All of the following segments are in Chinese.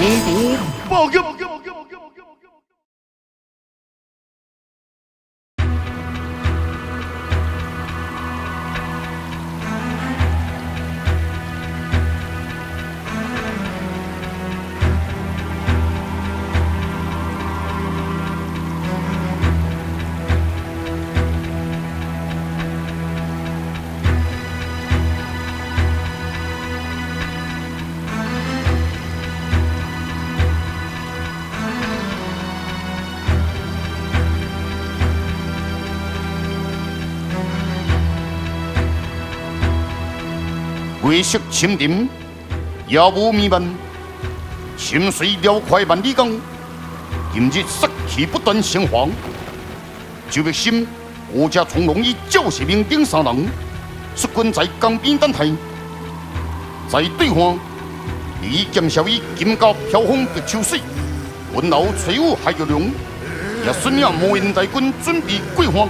毒报应。鬼色沉沉，夜雾弥漫，心随辽快万里江，今日杀气不断升华。就要心我家从容以教士名顶三人，率军在江边等待，在对方以剑鞘以金甲飘风的秋水，温柔吹舞海月龙，也率领魔人大军准备归还。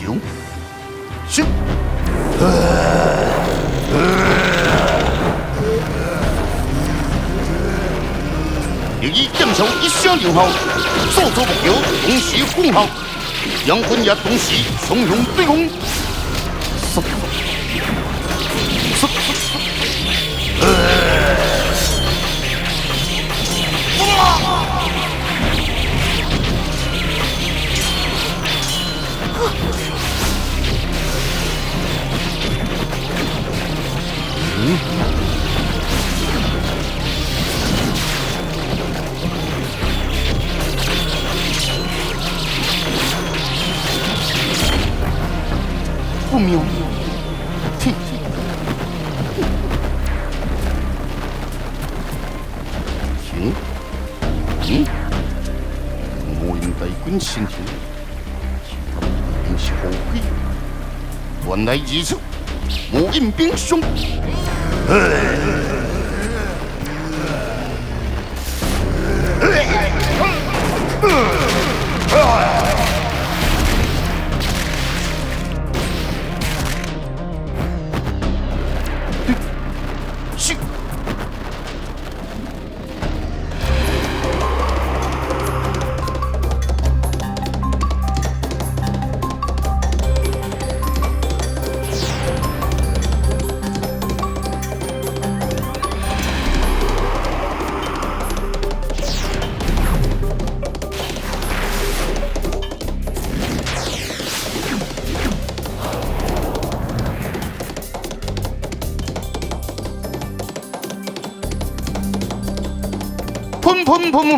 球，是。由于剑鞘一声令号，所做目标同时轰号，两军也同时汹涌对攻。不妙，停！魔人大军先停，不是后悔。原来如此，魔人兵凶。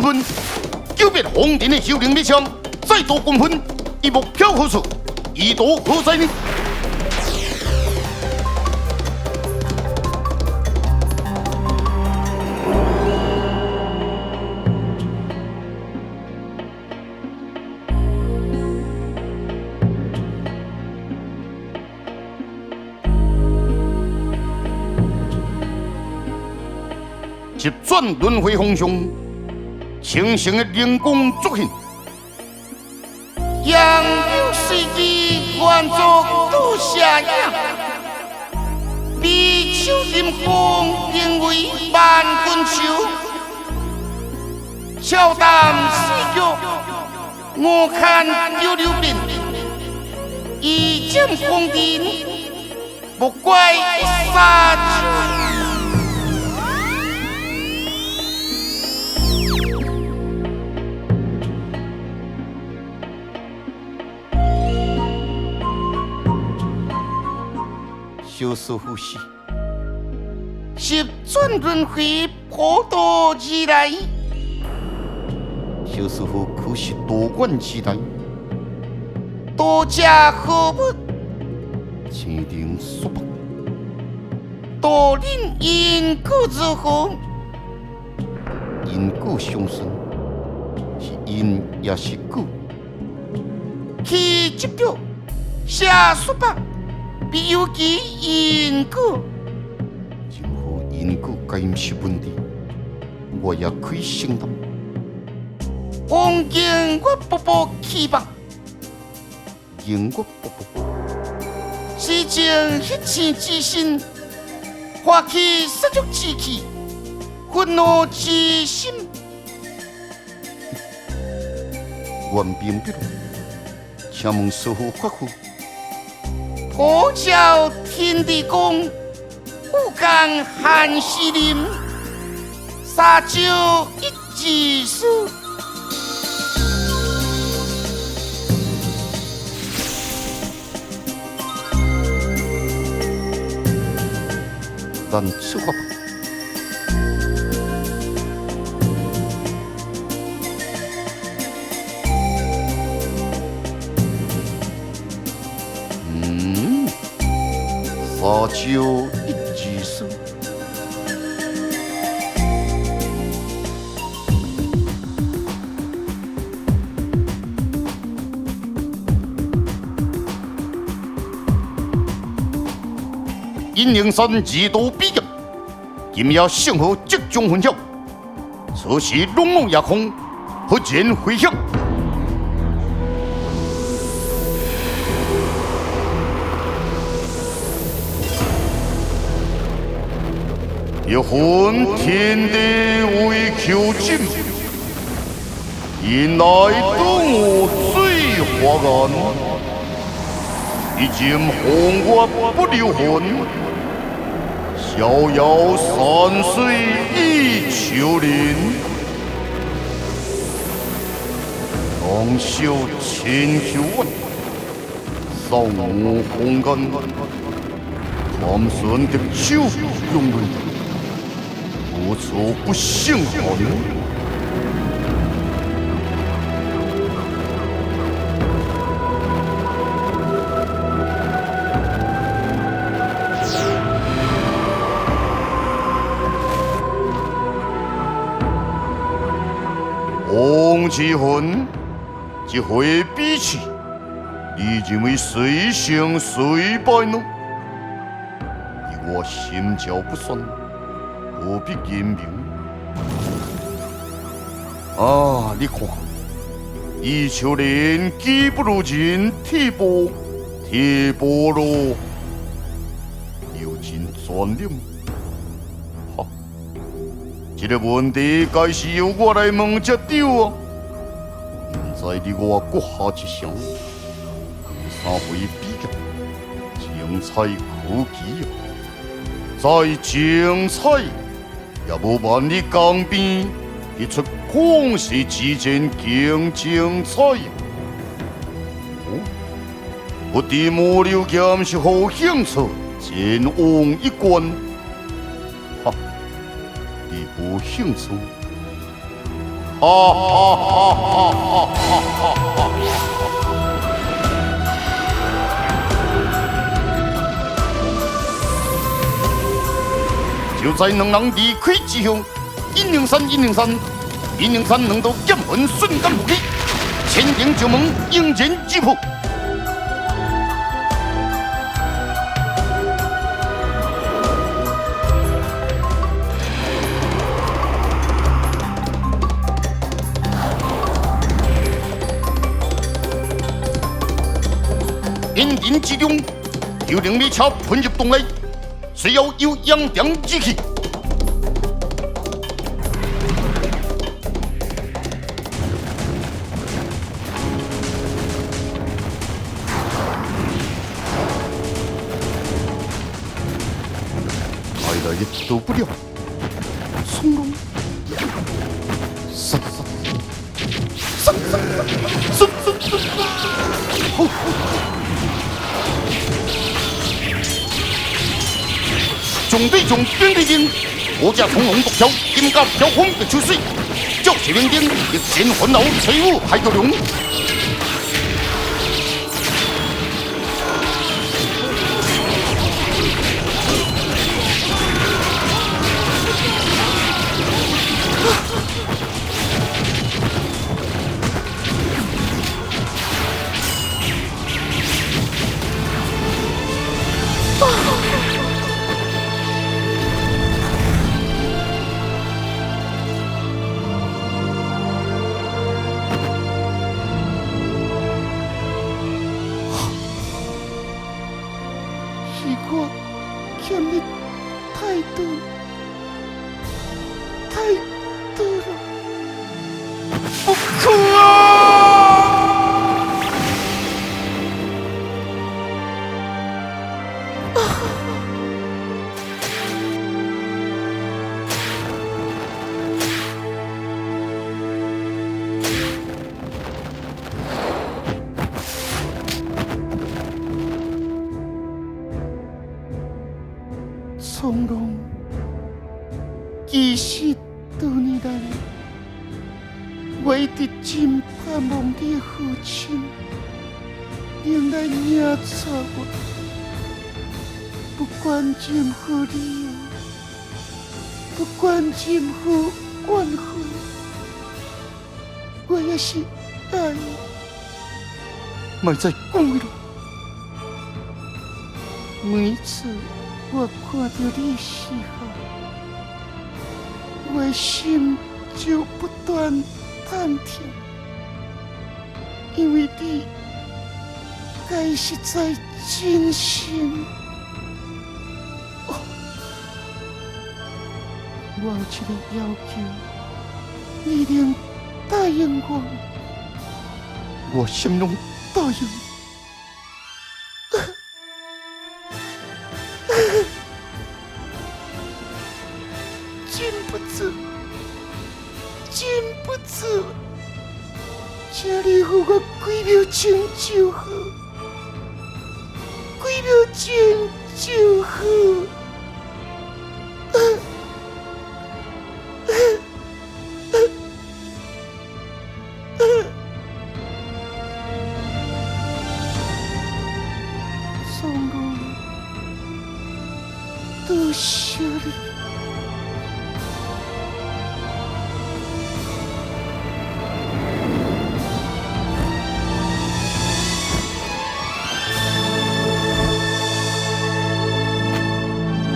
喷！久别红尘的修灵秘枪，再度攻喷，以目标何处？意图何在呢？急转轮回风向。清醒的灵光作现，扬州世纪万作都下样，比丘林风定为万军手，笑谈四角，我看丢流病，一剑封顶，不怪杀猪。修饰呼吸，十转轮回普渡而来。修师傅可是多管齐下，多加和睦，千灵说白，多领因果之后，因果相生，是因也是果，去接着下说白。必有其因果，任何因果皆不是问题，我也可以承担。王经我步步起吧，经我步步，是情迄生之心，花气失足之气，愤怒之心。愿兵必路，请问师傅发乎？普照天地公，武干汉西林，沙洲一字书。咱出发吧。沙洲一字书。阴灵山二度比剑，今夜幸好即将分晓，此时龙王夜空忽然回响。一分天地为求进，引来东吴水花岸，一剑红月不留痕，逍遥山水已秋林，long袖千秋万，扫目红干，tham sơn的手用论。无处不胜寒，王之魂，一回比起，你认为谁胜谁败呢？以我心照不宣。何必言明？啊！你看，伊秋莲技不如人，铁波罗又真专念。哈！这个问题该是由我来问才对啊！现在你我各下一城，三回比较，精彩可期啊！再精彩！也无万里江边，一出旷世之战更精彩。我的魔流剑是好兴趣，前往一关。哈，你无兴趣？哈哈哈哈哈哈哈！就在两人离开之后，阴灵山两道剑魂瞬间复起，千顶九门迎刃而破。阴刃之中，有两列车喷入洞内。需要有阳阳之气，来了也走不了，从容，上，总队长兵队兵，我家从龙独挑，金甲飘风的出水，就是兵丁，一剑魂脑，吹雾还有龙。一直真盼望你的父亲能来领查我，不管任何理由，不管任何怨恨，我也是爱你。莫再讲了，每次我看到你的时候，我的心就不断探听，因为你该是在真心。我有一个要求，你能答应我？我心中答应。禁不住，禁不住，请你给我几秒钟就好，几秒钟就好。送我，多谢你。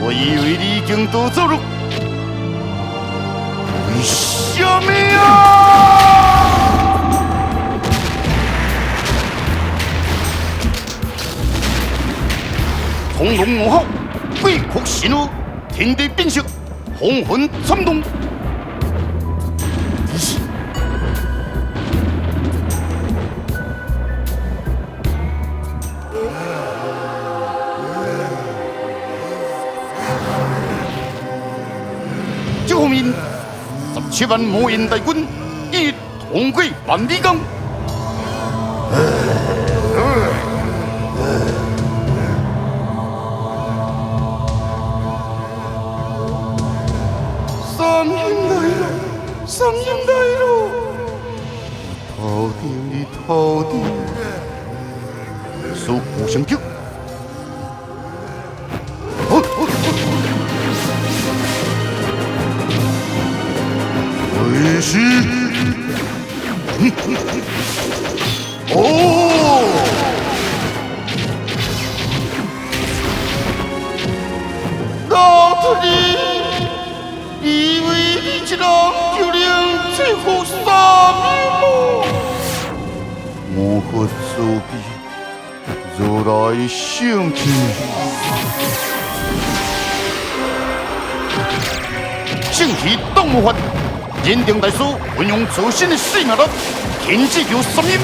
我以为你已经逃走了，为什么啊？从容无好，鬼哭神怒，天地变色，红魂参动。你是这后面17万魔人大军已通过万里江。三英来了，三英来了！头顶的头顶，是互相救。为师，哦！老徒弟。以为你一人就能征服三面魔？魔法作弊，如来圣体。圣体动魔法，认定大师运用自身的生命力，牵制住三面。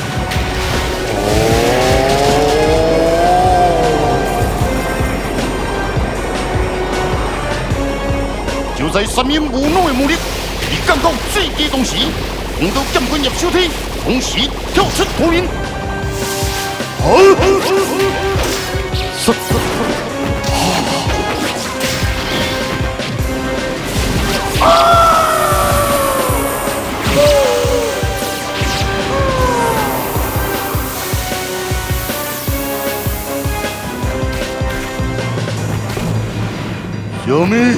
就在三面无脑的魔力已降到最低同时，碰到剑棍入手体，同时跳出魔面。小妹。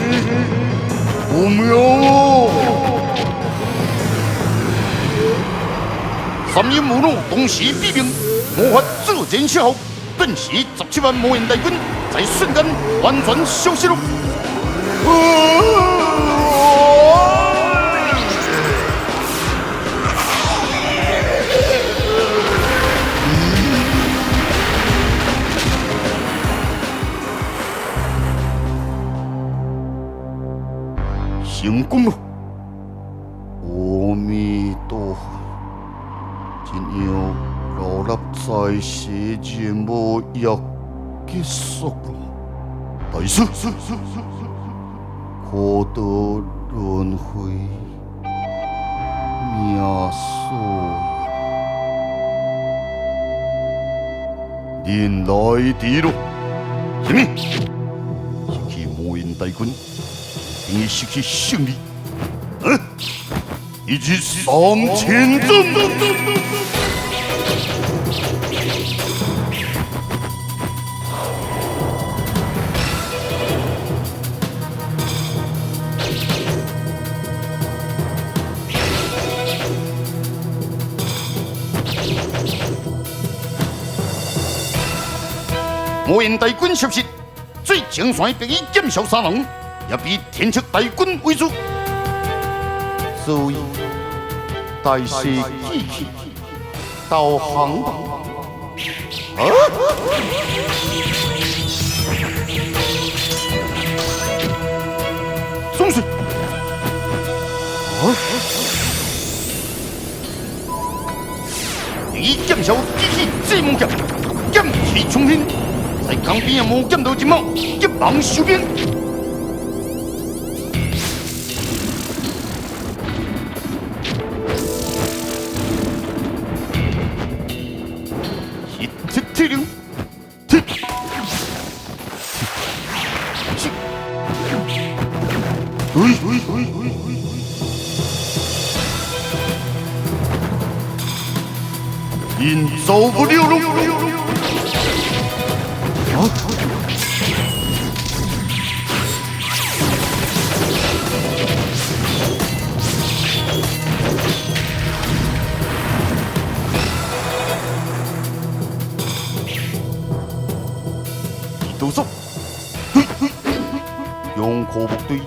不妙哦！三面无脑同时毙命，魔法自然消耗，顿时17万魔人大军在瞬间完全消失了。成功了！阿弥陀佛，这样老衲在世任务也结束了。大师，可得轮回命数，人来地了。什么？失去魔人大军。你失去胜利，一日3000针。无言大军消失，最前线得以减少3人，也比天策大军为主。所以大势继续导航吧。总是以减少机器这物件，剑气冲天。在江边无剑道之貌，急忙收兵。铁流，引走不了路。动手！用科目队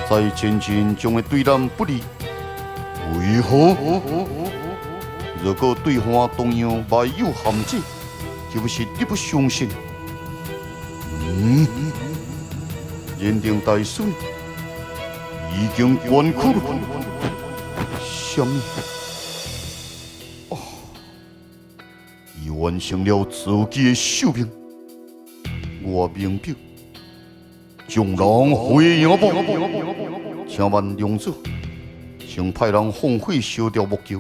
在前线将的对咱不利，为何？如果对方同样埋有陷阱，就是得不相信。认定大师已经关苦了。什么？已完成了自己的寿命。我明白，将人回应吧，请万良者，先派人放火烧掉木桥，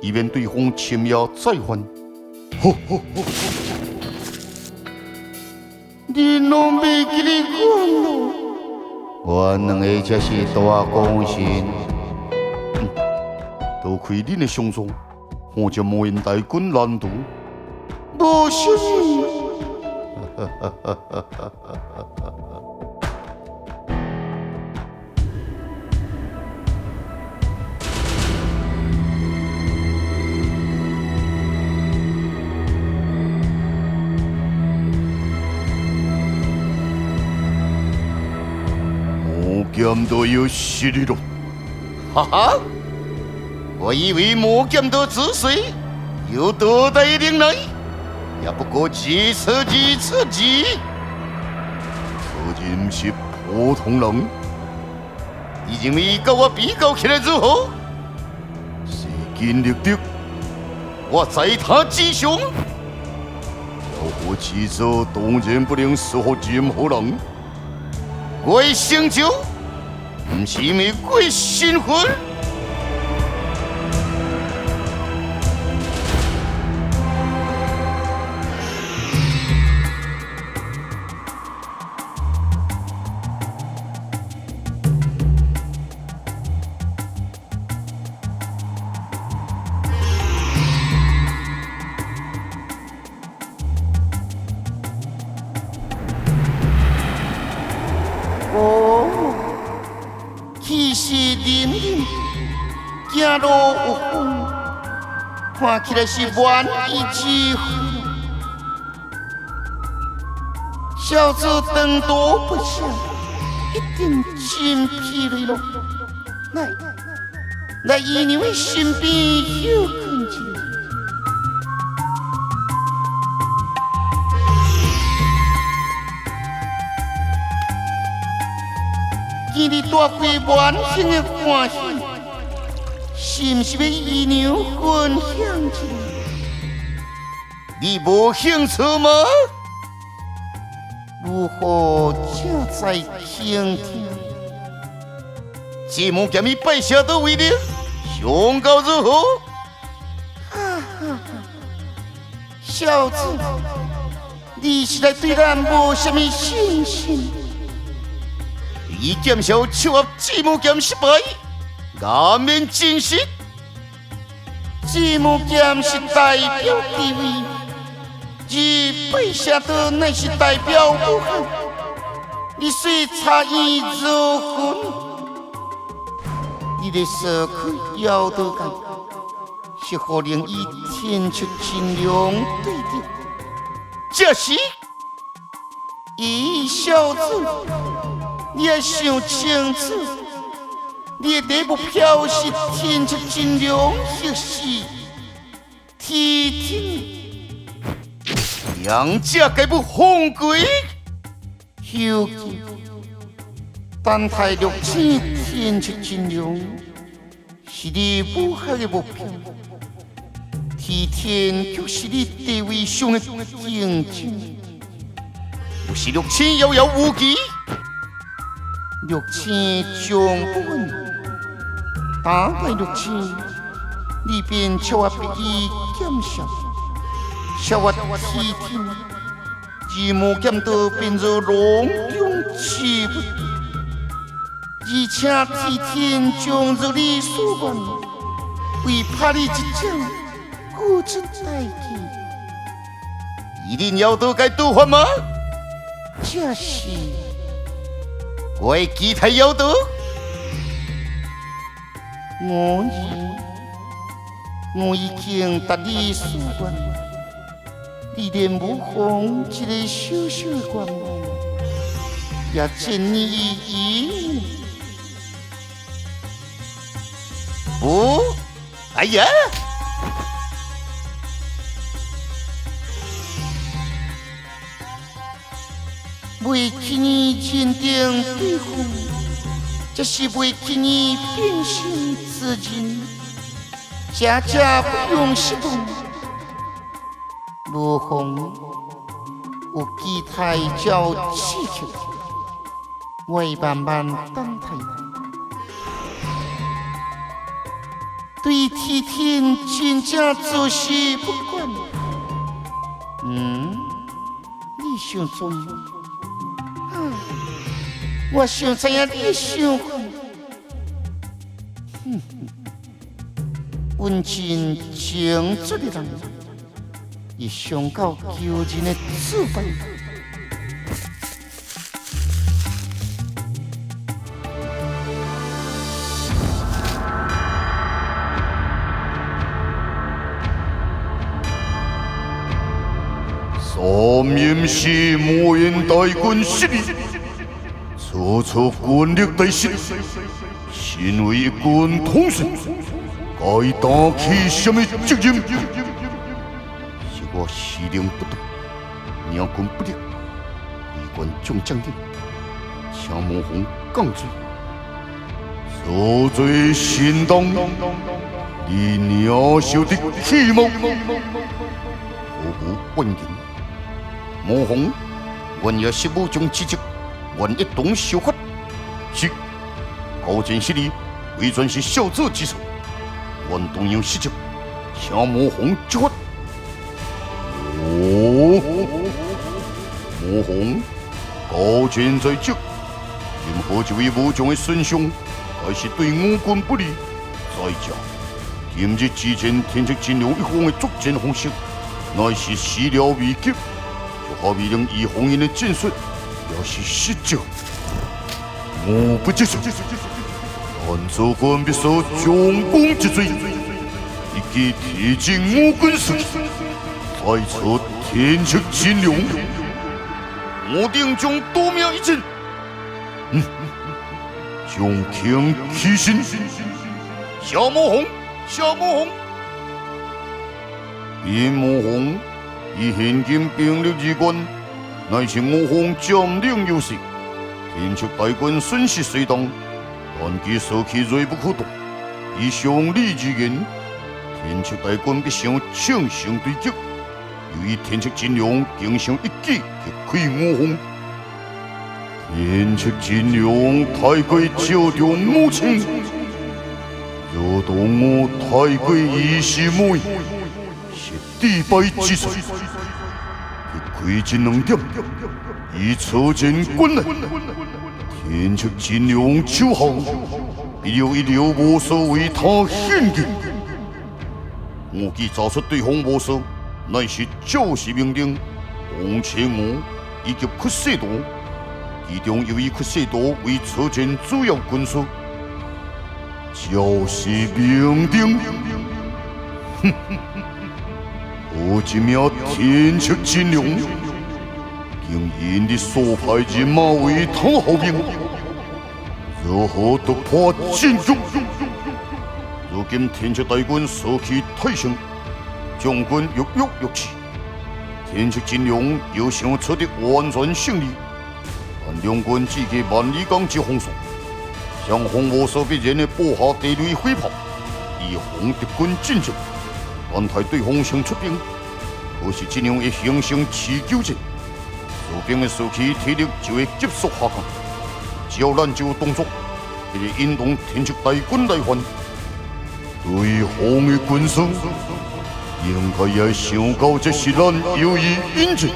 以免对方侵扰再犯。你拢袂记得我咯？我两个才是大功臣，多亏恁的相助，我将魔人大军拦阻。无什么。魔剑都有实力了，哈哈！我以为魔剑的之水有多大能耐。也不过几次，此人不是普通人。已经没跟我比较起来之后，势均力敌，我在他之上。要我起手，当然不能输给任何人。我的成就，不是玫瑰新婚。气势凛凛，走路有风，看起来是万意之福。小子等多不下，一定精疲力尽。来姨娘的身边休困一下。今日大会完成的欢喜，是不是要姨娘分享一下？你无兴趣吗？如何正在倾听？这物件你摆下到位了，上到如何？哈哈，小子，你是来对咱无什么信心？以剑鞘手握子母剑失败，俺们真实，这木剑是代表地位，而背下的乃是代表武汉。你虽差异如何，你的社会要得干，是可能以天出金量对的。这是，小子，你要想清楚。你的目标是天出金龙，还是天庭？两者该不红鬼？有记，单台6000天出金龙是你武汉的目标，天天就是你地位上的竞争。不是6000遥遥无期，6000将不稳。打败6000，你便朝我比伊减少，朝我天天，日暮减到变作笼中之物，而且天天将如你所愿，为怕你一掌付出代价。一定要得该多还吗？这是我的期待要得。我已经达你所愿，你连武红一个小小的愿望，也尽你意。不，哎呀！为去你坚定对付。这是为给你变心之人，家家不用失望。武红有期待叫刺激，我会慢慢等待。对天天真正做事不管，你想做？我想知影你的想法。温情情足的人，也想到救人的智慧。三阴是魔人大军势力。处处权力大势，身为一军统帅，该担起什么责任？是我司令不当，两军不力，为官总将领，请魔红降罪。所罪心当，你鸟小的气谋，何无本人？魔红，阮也是武将之职。阮一同受罚，是高见实力，伪全是小者之错。阮同样失职，请魔红执法。魔红，高见在职，任何一位武将的损伤，还是对我军不利。再者，今日之前天策金龙一方的作战方式，乃是始料未及，就好比让以红人的战术。要是失职，我不接受。但做官必受将功之罪，以及提进我军士气，再测天策金龙，我定将夺命一战，将倾其心。小魔红，小魔红，因魔红以现今兵力之关。乃是我方占领优势，天策大军损失虽当，但其士气锐不可挡。以常理之言，天策大军必想乘胜追击，由于天策金龙经常一击击溃我方。天策金龙太过照中无情，若当我太过疑心魔，是敌败之势。开进2点，以车前滚来，天策金龙手下，必有一流武术为他献给。我既查出对方武术乃是教士命令，王千我以及屈世铎，其中又以屈世铎为车前主要军师。教士命令，我一名天策金龙，竟因你所派人马为他后兵，如何突破禁足？如今天策大军士气太盛，将军跃跃欲试，天策金龙又想取得完全胜利，但两军只隔万里江之封锁。双方无所必然的布下地雷火炮，以防敌军进进，安排对方先出兵。可是这样会形成持久战，士兵的士气体力就会急速下降。只要咱就有动作，就会引动天策大军来犯。对方的军师应该也想到这是咱有意引战，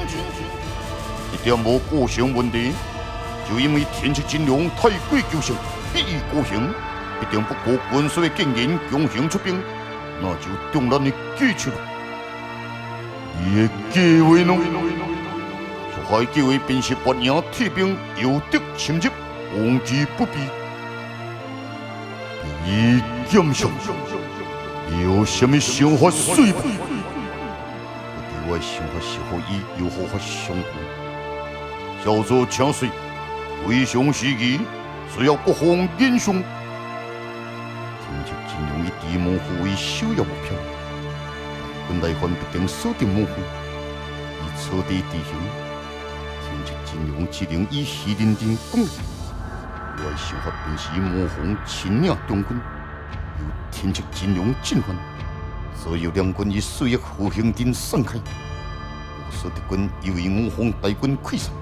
这点无构成问题。就因为天策金龙太过求胜。一意孤行，一定不顾军师的建言，强行出兵，那就中咱的计策了。伊的计划呢？就海计划便是拔营退兵，诱敌侵入，王之不避。伊剑上有什么想法随便？我的想法是和伊有何法相同？叫做请水，非常时期。需要各方英雄，天策金龙以地模糊为首要目标，军来犯必定锁定模糊，以草地地形，天策金龙只能以虚认真攻击。我的想法便是以模糊侵领中军，由天策金龙进犯，所有两军以水翼和行阵散开，无数敌军又以我方大军溃散，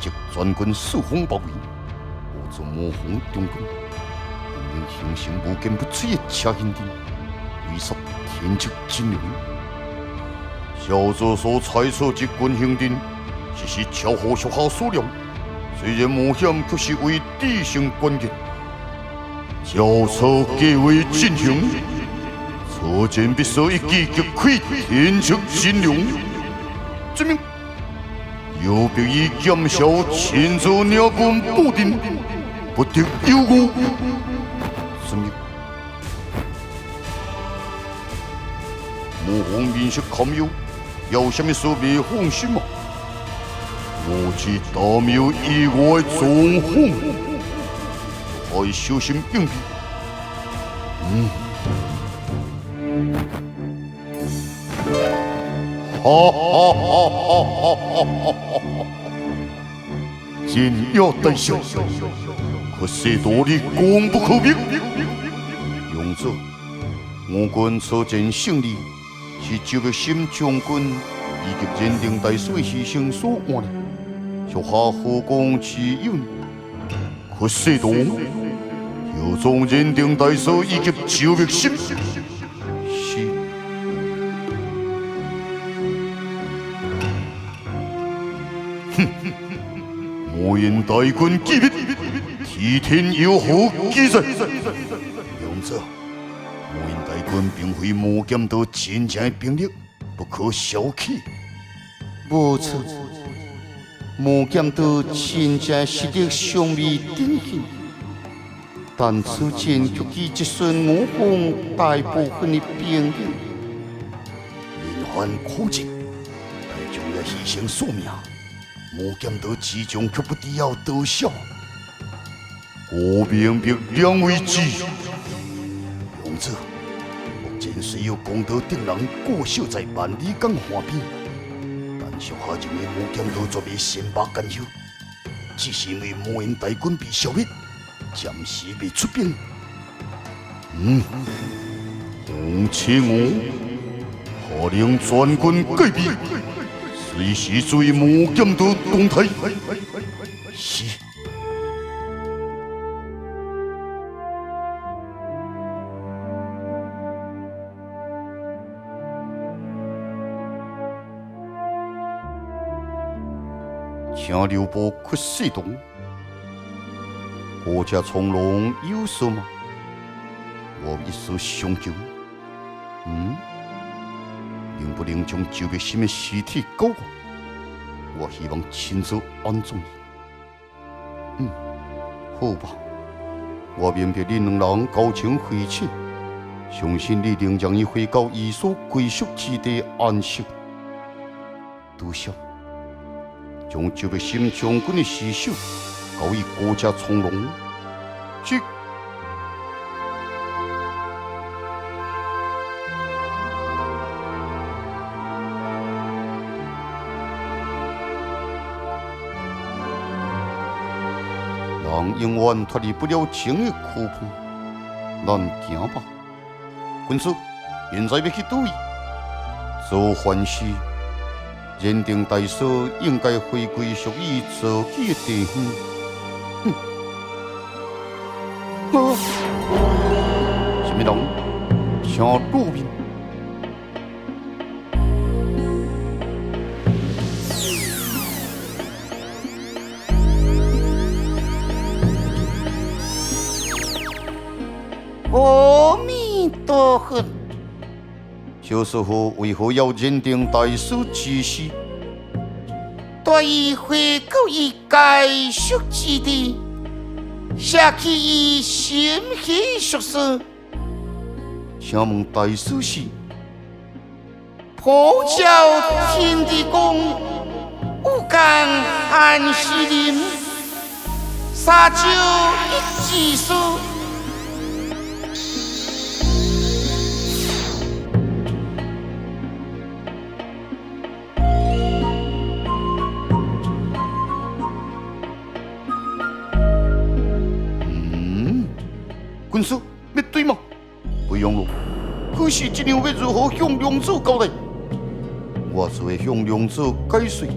即全军四方包围。做模仿中军，明明形成无坚不摧的车行阵，围杀天策金龙。小组所猜测之军行阵，只是巧合属下所料，虽然冒险，却是为制胜关键。交错计划进行，车前必须一击击溃天策金龙。证明有必以减少亲自两军布阵。不得有误。什么？模仿面色堪忧，有什么所别放心吗？我是大庙以外总统，还小心应变。真要大笑。可是道理功不可灭。勇者，我军初战胜利是周玉新将军以及认定大帅牺牲所换的，属下何讲之有呢？可是道，有种认定大帅以及周玉新是。莫言大军机密。倚天有何记载？勇者，魔印大军并非魔剑道真正的兵力，不可小觑。无错，魔剑道真正实力尚未展现，但此战却已击损我方大部分的兵力。连番苦战，但终要牺牲性命。魔剑道之中却不必要多少。我明白两位之意，勇者，目前虽有功德定人固守在万里江岸边，但小下认为魔剑道绝未先拔干休，只是因为魔人大军被消灭，暂时未出兵。王千我下令全军戒备，随时注意魔剑道动态。是。请留步屈世东，国家从容有什么？我一时相救，能不能将周别心的尸体交我？我希望亲自安葬伊。好吧，我免别你两人交情匪浅，相信你能将伊回到伊所归属之地安息。杜小，将周别心将军的尸首交予国家从容。去。人永远脱离不了情的苦碰，咱行吧。军师，现在要去对做凡事，认定大嫂应该回归属于自己的地方。什么人？请入面。阿弥陀佛。小师傅为何要认定大师之死？待伊回到伊该属之地，写起伊心喜属事。请问大师是？破教天地公，武干韩世林，沙洲一技术。军师，要对吗？不用了。可是这样要如何向梁子交代？我只会向梁子解释。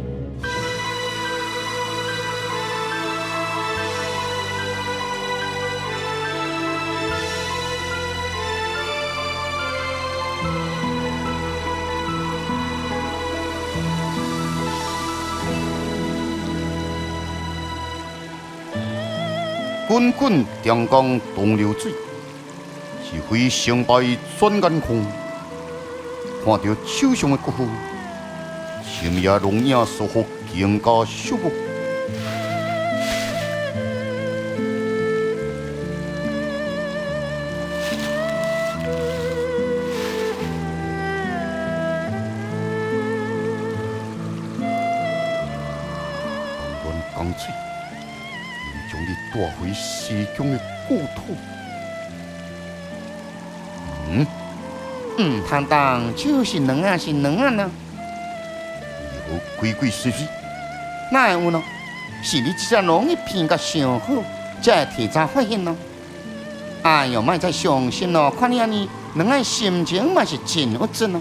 滚滚长江东流水，是非成败转眼空。看到手上的骨符，心也容易疏忽，更加肃穆。乱江水。将你带回西疆的故土。坦当就是两啊是两啊呢？以后鬼鬼祟祟，哪会有呢？是你这只龙一片甲上好，才会提早发现咯。哎哟，莫再伤心咯！看你安尼，两个心情嘛是真不准咯。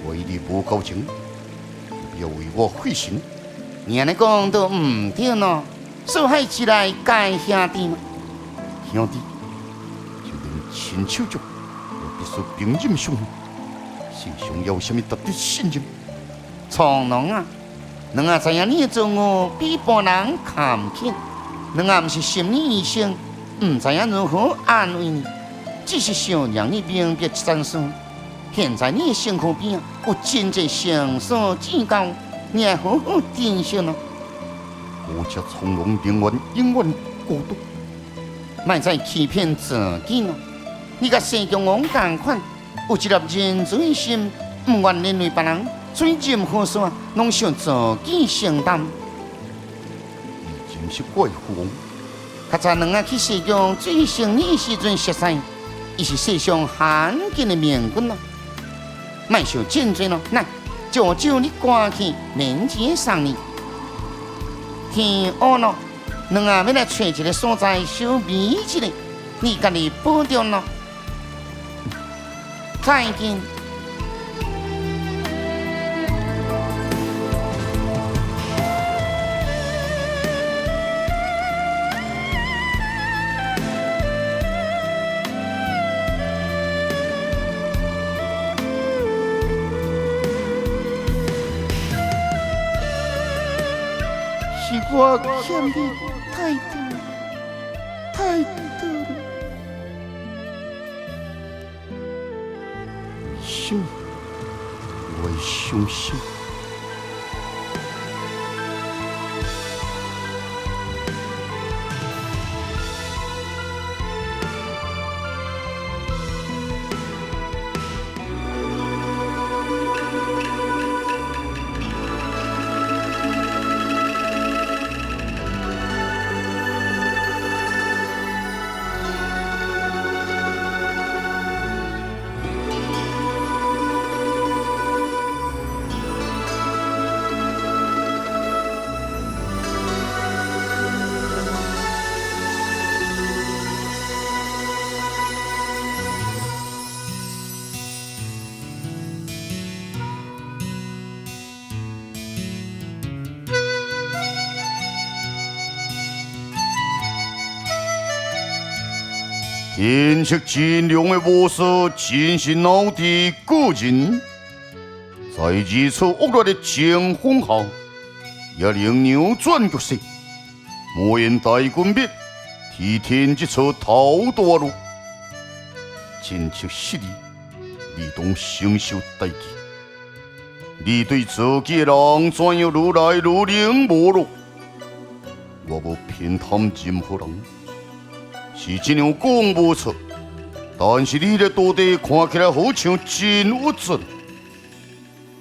为你无交情，不要为我费心。你安尼讲都唔对咯。受害之来该兄弟吗？兄弟，就连亲手足，也必须平忍相向。心上要有什么特别信任？从容啊！两啊知影你的做我比别人看轻，两啊唔是心理医生，唔知影如何安慰你，只是想让你明白一件事：现在你的身躯边有真济绳索指教，你要好好珍惜咯。国家从容，永远孤独。莫再欺骗自己咯！你甲西江王同款，有一粒人罪心，唔愿连累别人，所以任何事拢想自己承担。已经是怪父王。较早两个去西江最胜利时阵熟悉，伊是世上罕见的明君咯。莫想真罪咯，那就你赶去面前送你。天黑咯，两个要来找一个所在小眯一下，你家己保重咯。再见。是我欠你太多，心，我的伤心。天色尽亮的模式，真是脑地个人。在如此恶劣的情况下，也能扭转局势。莫言大军灭，替天一撮头大路。真惜失利，你当承受代价。你对自己的人怎样愈来愈冷漠了？我无偏袒任何人。是这样讲无错，但是你的道德看起来好像真恶准。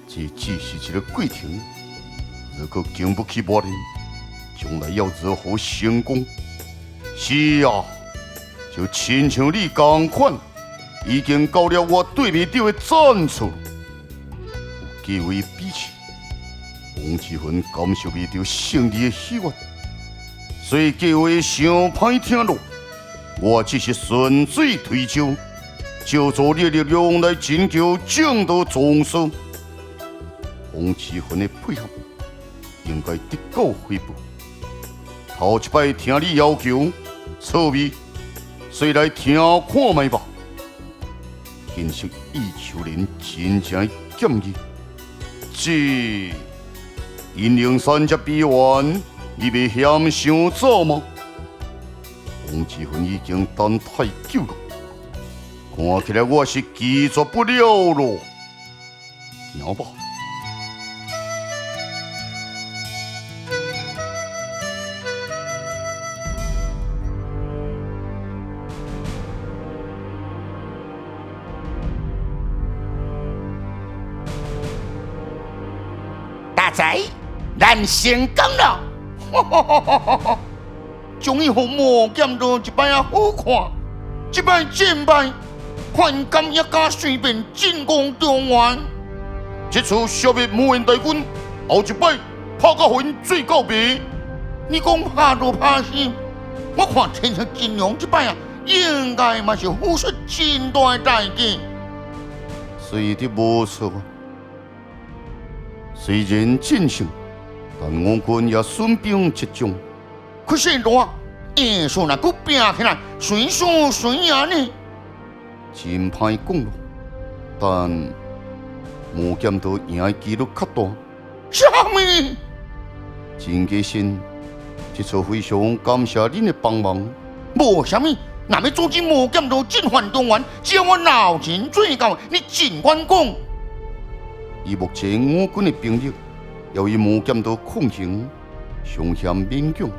这只是一个过程，如果经不起磨练，将来要如何成功？是啊，就亲像你同款，已经到了我对面场的战处，有机会比试。王志芬感受不到胜利的喜悦，所以计划伤歹听咯。我只是顺水推舟，借助你的力量来拯救正道宗师。王志芬的配合应该得到回报。头一摆听你要求，错味，所以来听看卖吧。欣赏意求人真正的建议，这阴灵山这比完，你袂嫌伤早吗？王志芬已经等太久了，看起来我是拒绝不了咯。行吧。大仔，咱成功了！终于让魔剑道一摆啊好看，一摆战败，看敢也敢随便进攻中原。这次消灭无缘大军，后一摆拍到魂最告别。你讲拍就拍死，我看天色真亮，这摆啊应该嘛是付出真大的代价。说的无错啊。虽然战胜，但我军也损兵折将。可是我艺术若佫拼起来，谁输谁赢呢？真歹讲咯，但魔剑道赢的几率较大。啥物？真其心，这次非常感谢恁的帮忙。无啥物，若要阻止魔剑道进犯中原，只要我老钱最高，你尽管讲。以目前我军的兵力，要与魔剑道抗衡，尚欠勉强。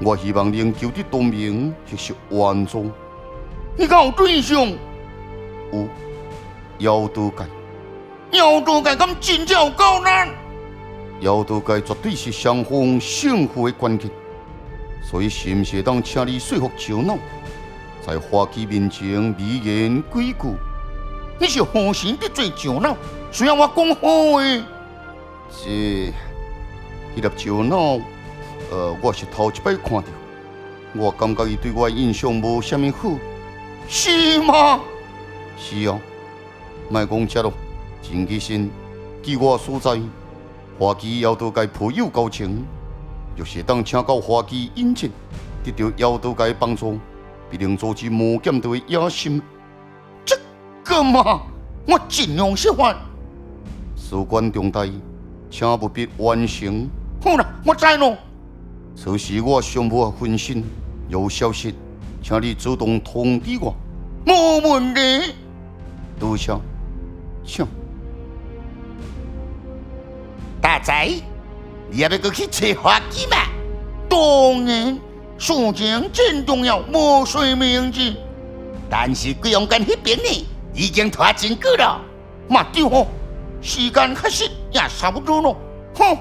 我希望能求得同盟，或是援助。你敢有对象？有，妖刀界。妖刀界敢真正有够难？妖刀界绝对是双方胜负的关键，所以是毋是当请你说服赵脑，在花旗面前美言几句？你是何时得罪赵脑？需要我讲好诶？是，迄粒赵脑，我是头一摆看到，我感觉伊对我印象无啥物好。是吗？是啊，莫讲遮咯，真其心，据我所在，花旗妖刀界颇有交情，若是当请到花旗引荐，得到妖刀界帮助，必能阻止魔剑道的野心。这个嘛，我尽量设法。事关重大，请务必完成。好啦，我知咯。此时我尚无分身，有消息，请你主动通知我。无问题。多谢。像大仔，你要不要去找花鸡嘛？当然，事情真重要，无需明知。但是贵阳关那边呢，已经拖真久了。嘛对吼，时间确实也差不多了。哼，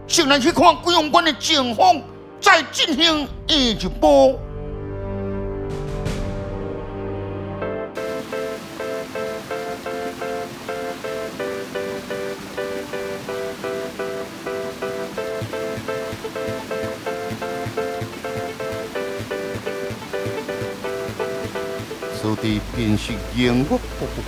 先来去看贵阳关的情况，再进行下一步。此地便是燕国瀑布。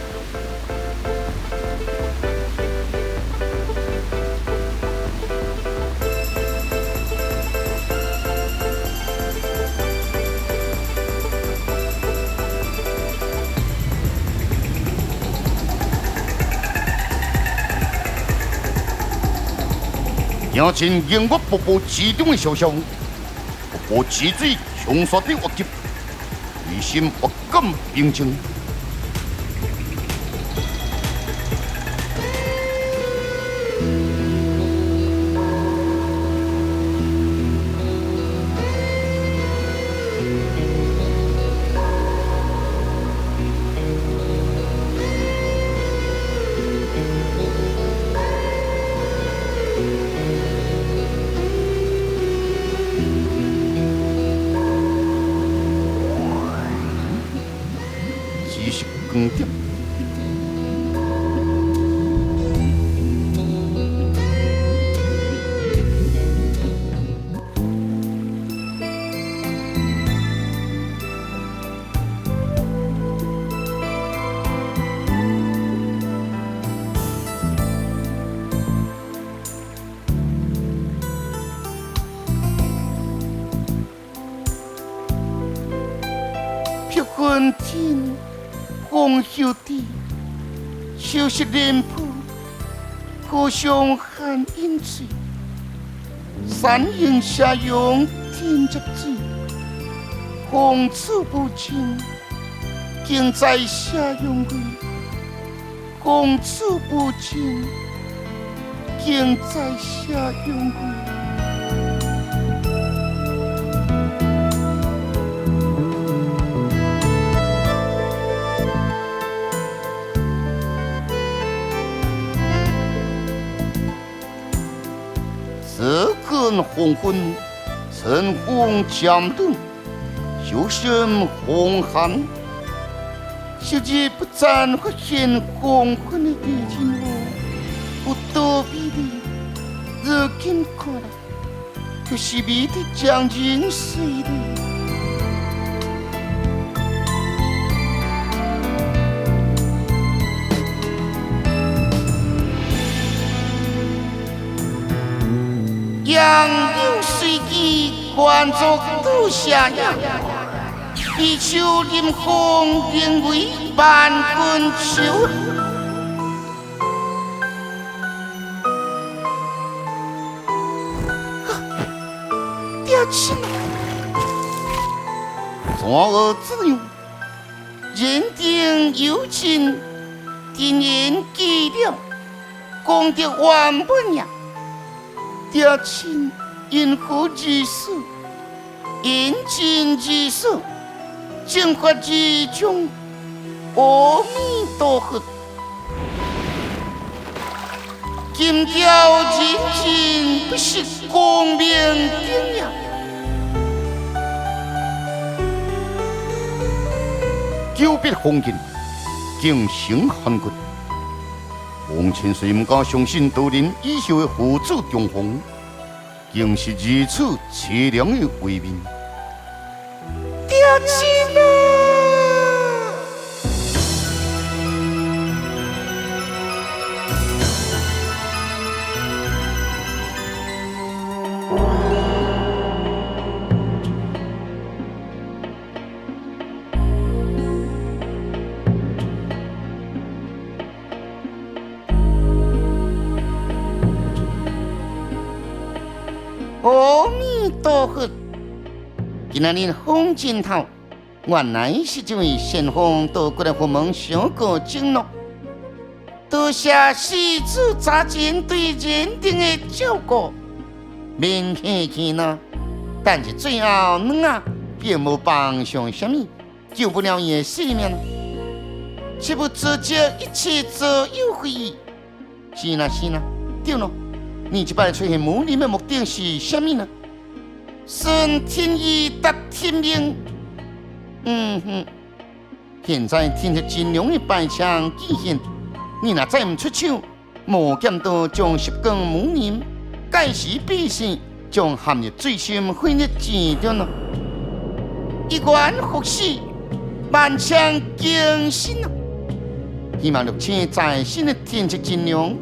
迎进燕国瀑布之中的小小，瀑布之水冲刷的活急，内心不敢平静。光点。碧云天，红袖地，秋色莲铺，故乡寒烟水，山影下涌天接水，风处不清，景在下涌归，风处不清，景在下涌归。这根黄昏，晨风渐冷，秋声风寒。小姐不暂发现黄昏的夜景后，不躲避的热近看来，却是美的将近水的。杨柳水机关作杜下样，比丘临风定为万滚秋。爹亲，左耳自用，人定有情，定年计了，功德万本呀。爹亲因何之事？因情之事，正法之中，阿弥陀佛。今朝人情不是光明顶呀！久别红颜，景生寒骨。王千岁唔敢相信道人以后的父子重逢，竟是如此凄凉的画面。爹亲啊！阿弥陀佛！今仔日风真透，原来是这位仙风道过来佛门相过经络。多谢施主早前对人丁的照顾，免客气呢。但是最后呢啊，并无帮上什么，救不了伊的性命，岂不自救一切左右非议？是啦是啦，对了，你这摆出现母林的目的是什么呢？顺天意达天命。现在天出金龙的摆枪祭献，你若再唔出手，无减到将10根母林盖时必死，将陷入最深毁灭之中咯。一元复始，万枪惊心啊！希望6000在身的天出金龙，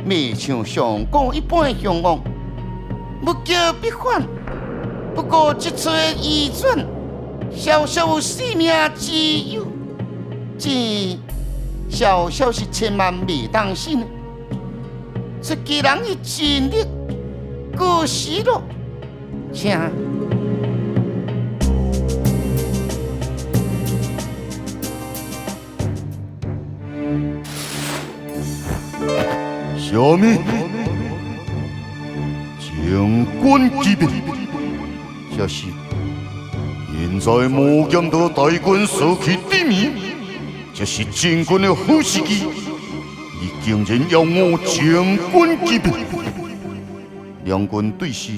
未像上古一般的凶恶，不叫必反。不过这次的移转，小小有性命之忧，这小小是千万未当信的。出家人的尽力，过时了，请。什么？将军级别？这是现在魔剑道大军失去地面，这是真军的好时机。你竟然要我将军级别？两军对视，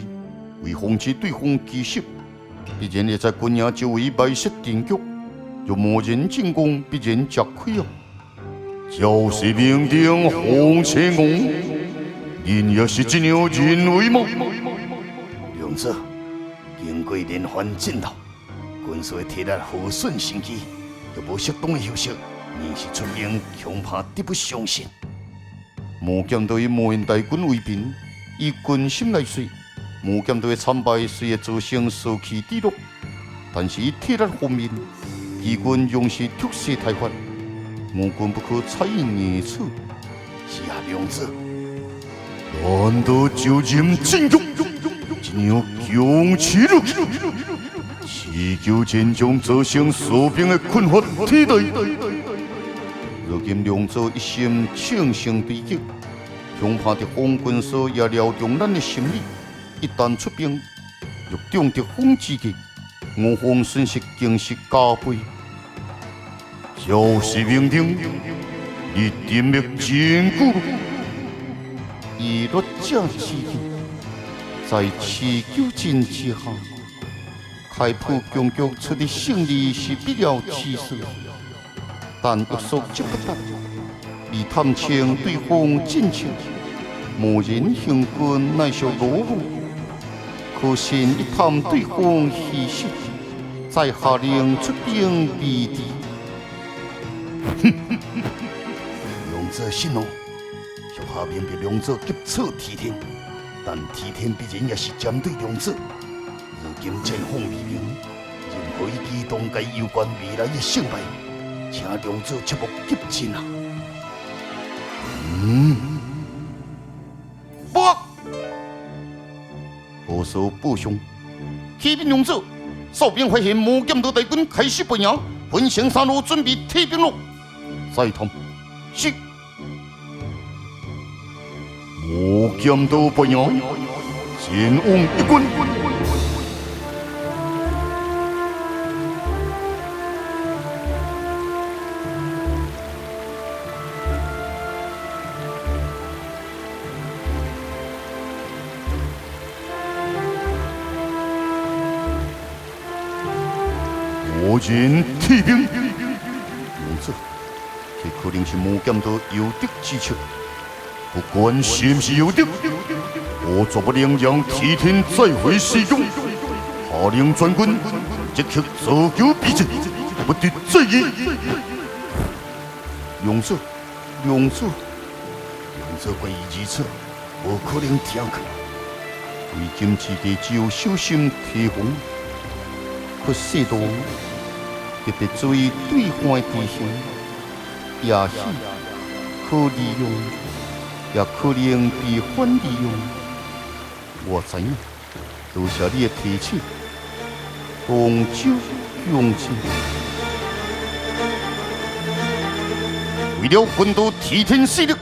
为防止对方奇袭，必然会在军营周围埋设敌局，若无人进攻，必然吃亏啊！就是明定洪七王，您也是这样认为吗？梁子，经过连番战斗，军队体力好顺心机，又无适当的休息，硬是出兵，恐怕得不偿失。魔剑队魔人大军为兵，以军心来说，魔剑队的惨败虽然造成士气低落，但是以体力方面，敌军仍是突势太快。魔军不可猜疑此。是啊，梁子，难道就任进攻，这样强持落去，持久战将造成士兵的困乏体力。如今梁祖一心乘胜追击，恐怕敌方军师也料中咱的心理，一旦出兵，若中敌方之计，我方损失更是加倍。就是明定，你点灭坚固，以律者之意，在持久战之下，开普强局出的胜利是必要之事，但欲速则不达，以探清对方进程，无人行军乃属罗武，可先一探对方虚实，再下令出兵避敌。梁子信哦，属下明白梁子急策提天，但提天必然也是针对梁子。如今前方未明，任何一举动皆攸关未来的胜败，请梁子切莫急进啊！何所不雄？启禀勇者，哨兵发现魔剑道大军开始奔营，分成3路准备退兵了。再通。是。魔剑道不赢，前往一军。魔人退兵。勇者，这可能是魔剑道有敌之策。不管是不是有敌，我绝不能让提天再回西宫。下令全军即刻坐求避阵，不得再议。勇者，勇者，梁子关于如此，无可能听去。为今之计只有小心提防，可适当特别注意对方的地形，也许可利用。也可能被反利用。我知影，多谢你的提醒。杭州勇士，为了奋斗提天势力，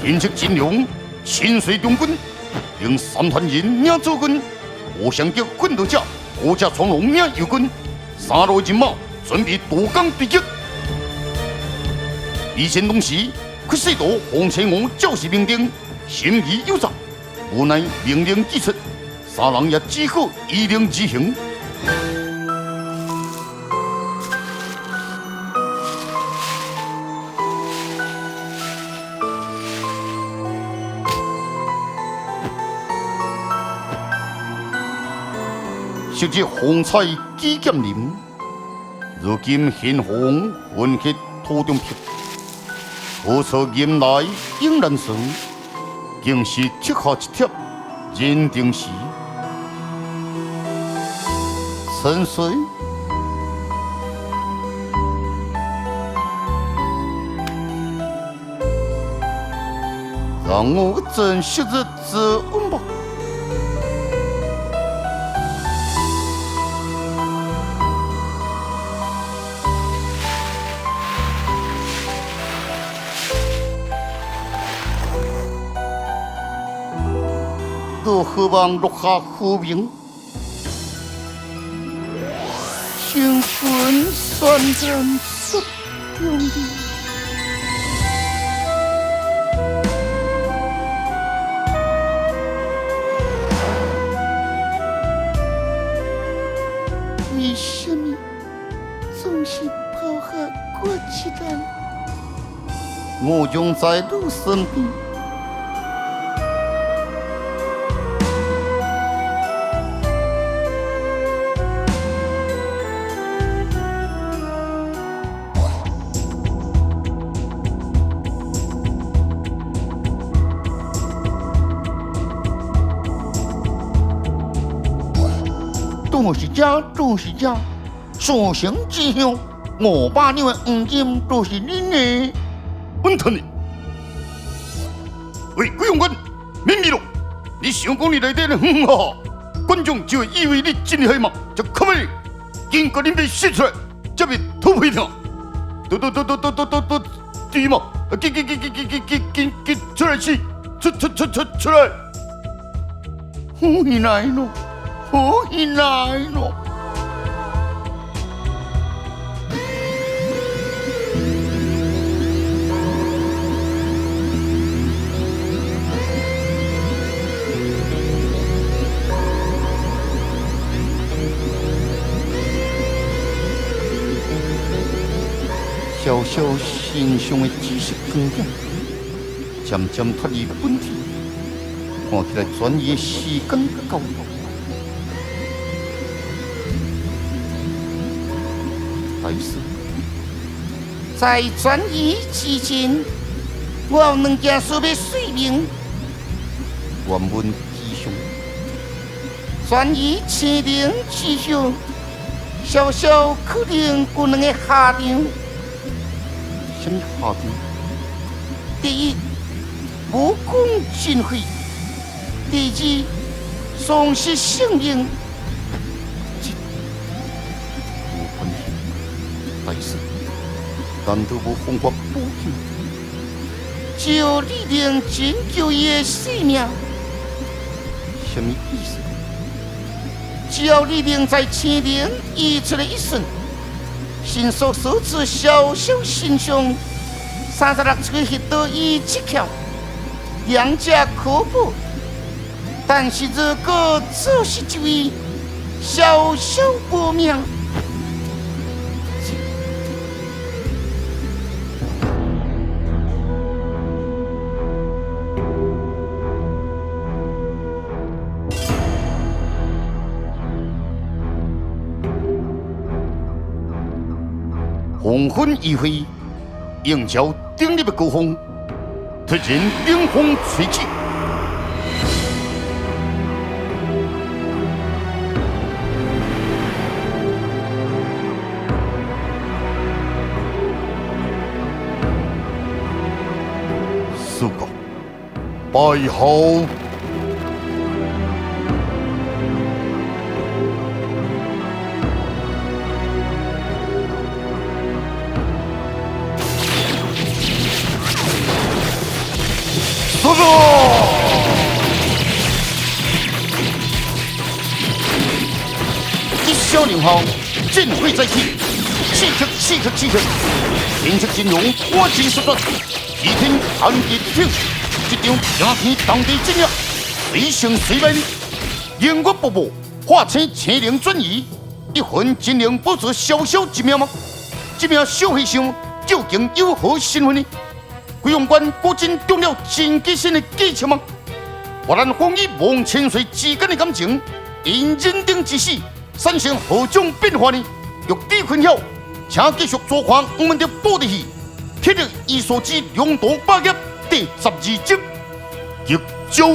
天策金龙亲随中军，令三团人领主军，我相叫奋斗者，国家从容领右军，三路人马准备渡江对决。以前同时，却使到洪七王教示命令，心意有诈，无奈命令既出，三人也只好依令执行。昔日风采几剑林，如今现红混血土中撇。何错迎来应然生，竟是铁下一贴人定时。沉睡，让我珍惜日子稳吧。我渴望落下浮名，青春酸人失用力。为什么总是抛下过期的？我永在你身边。都是假，所向之向，我把你们黄金都是你的。稳他呢！喂，贵用官，免米了！你想讲你来的很好，观众就以为你真厉害嘛，就可没，经过你被写出来，这边突破掉，都，对嘛？给出来去，出来！好起来咯！好起来咯！小小心胸的知识光点，渐渐脱离本体，看起来专业时间够。大师，在转移之前，我有两件事要说明。原文之上，转移青灵之后，小小可能有两个下场。什么下场？第一，无功尽废；第二，丧失性命。大师，难道无方法补救？只有力量拯救伊的性命。什么意思？只要力量在青灵移出的一瞬，迅速收至小小身上36处血都已切巧，两者可补。但是如果只是一位小小无名，黄昏一回，迎交顶立的高峰，突然冷风吹起，四个拜好。小宁后，尽会再起，刺客，天色金融，我尽手段，提天暗地跳，这场惊天动地之役，随胜随败，因果不报，化成千灵转移，一魂真灵不是小小一命吗？这名小和尚究竟有何身份呢？鬼王关果真中了真机神的计策吗？我咱风雨望千岁之间的感情，因认定之时，产生何种变化呢？欲知困晓，请继续做看我们的报的戏，铁力伊所知两道霸业第12集，一招。